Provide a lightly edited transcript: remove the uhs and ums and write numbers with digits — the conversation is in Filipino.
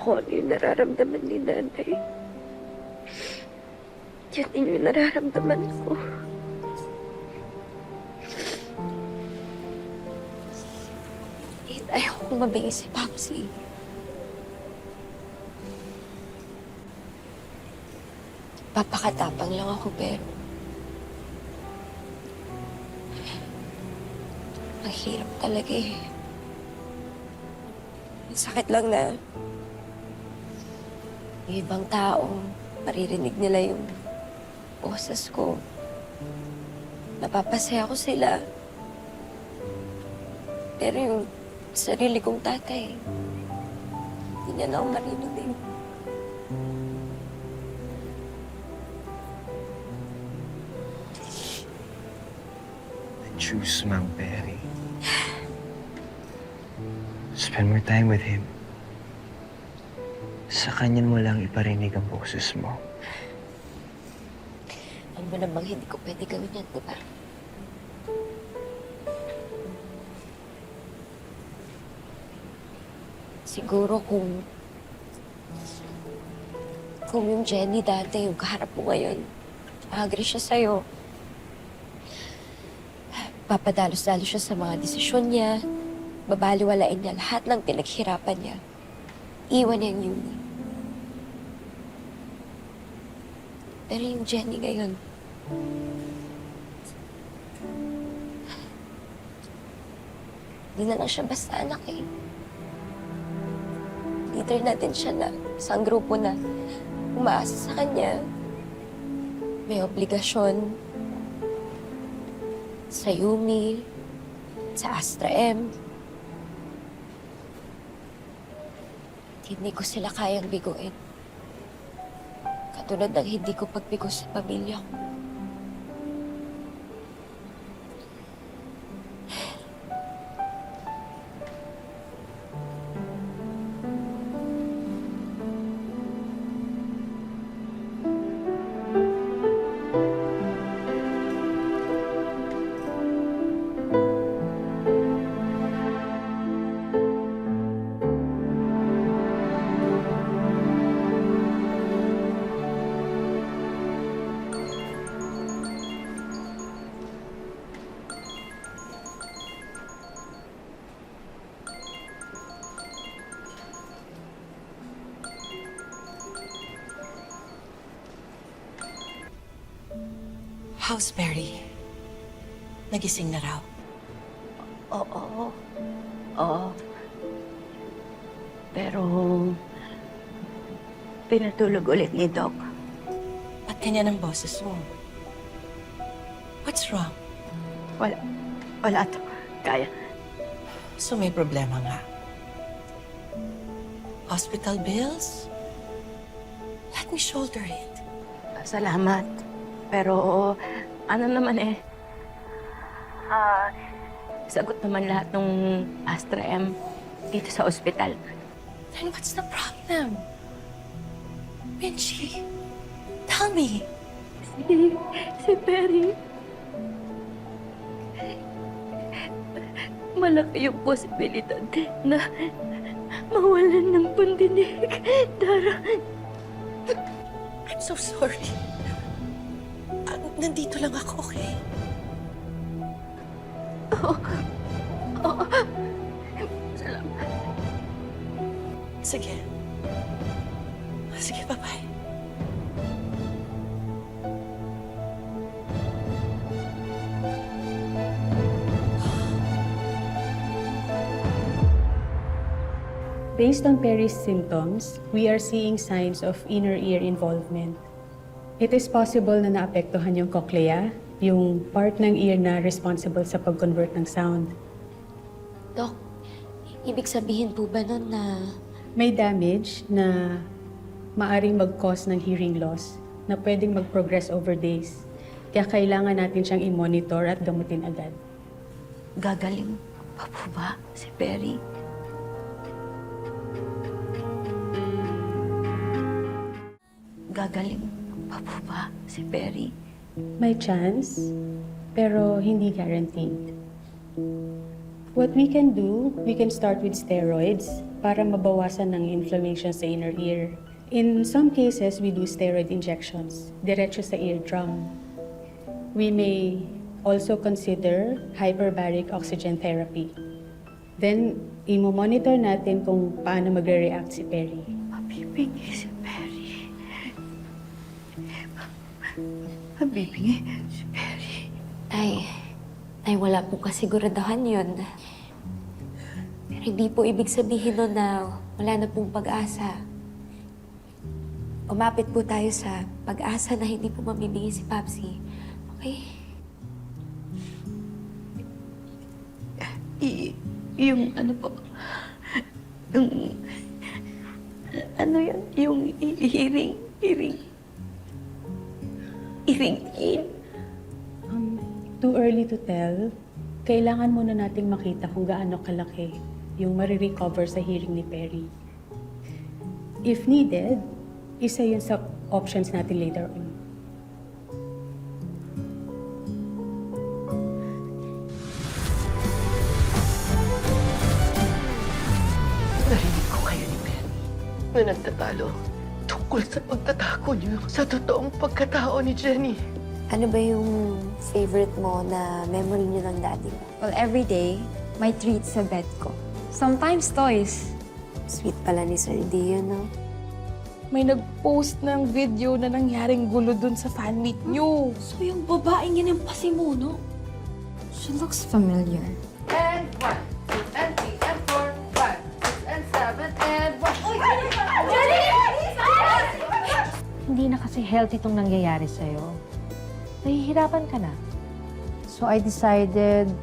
kung ano yung nararamdaman ni nanay. Yun din yung nararamdaman ko. Ayoko mabigay si Papsi. Papakatapang lang ako, pero ang hirap talaga eh. Ang sakit lang na yung ibang tao, maririnig nila yung boses ko. Napapasaya ko sila. Pero yung sarili kong tatay, hindi niya na ako maririnig. Choose Mang Perry. Spend more time with him. Sa kanya mo lang iparinig ang boses mo. Alam mo namang hindi ko pwede gawin yan, di ba? Siguro kung yung Jenny dati, yung kaharap mo ngayon, agree siya sa'yo. Papadalos-dalos siya sa mga desisyon niya. Babaliwalain niya lahat ng pinaghirapan niya. Iwan niya yung uni. Pero yung Jenny ngayon, hindi na lang siya basta anak eh. Leader natin siya na isang grupo na umaasa sa kanya. May obligasyon sa Yumi, sa Astra M. Hindi ko sila kayang biguin. Katulad ng hindi ko pagbigo sa pamilya ko. How's Perry? Nagising na raw. Oo. Oo. Pero pinatulog ulit ni Doc. At ganyan ang boses mo. What's wrong? Wala. Wala to. Kaya. So may problema nga. Hospital bills? Let me shoulder it. Salamat. Pero ano naman eh. Sagot naman lahat ng Astra M dito sa ospital. Then what's the problem? Vinci, tell me. Si Perry. Malaki yung posibilidad na mawalan ng pandinig. Dara. I'm so sorry. Nandito lang ako, okay? Salamat. Sige. Sige, bye-bye. Based on Perry's symptoms, we are seeing signs of inner ear involvement. It is possible na naapektuhan yung cochlea, yung part ng ear na responsible sa pag-convert ng sound. Dok, ibig sabihin po ba nun na May damage na maaring mag-cause ng hearing loss na pwedeng mag-progress over days. Kaya kailangan natin siyang i-monitor at gamutin agad. Gagaling pa po ba si Perry? Gagaling pa po ba si Perry? May chance, pero hindi guaranteed. What we can do, we can start with steroids para mabawasan ng inflammation sa inner ear. In some cases, we do steroid injections diretso sa eardrum. We may also consider hyperbaric oxygen therapy. Then, imo-monitor natin kung paano magre-react si Perry. Mabibingi si Perry. Mabibingi si Perry. Ay, wala po kasiguraduhan yun. Pero hindi po ibig sabihin nun na wala na pong pag-asa. Umapit po tayo sa pag-asa na hindi po mamibigay si Papsi. Okay? Yung ano po, yung, ano yan, yung hearing aid. Too early to tell. Kailangan muna nating makita kung gaano kalaki yung marirecover sa hearing ni Perry. If needed, isa yun sa options natin later on. Narinig ko kayo ni Perry na nagtatalo tungkol sa pagtatako niyo sa totoong pagkatao ni Jenny. Ano ba yung favorite mo na memory niyo ng daddy mo? Well, every day, may treats sa bed ko. Sometimes toys. Sweet pala ni Sir D, no? May nag-post ng video na nangyaring gulo dun sa fan meet niyo. So yung babaeng yun yung pasimuno? She looks familiar. And 1, 2, and 3, and 4, 5, 6, and 7, and 1. Hindi na kasi healthy itong nangyayari sa'yo. Nahihirapan ka na. So I decided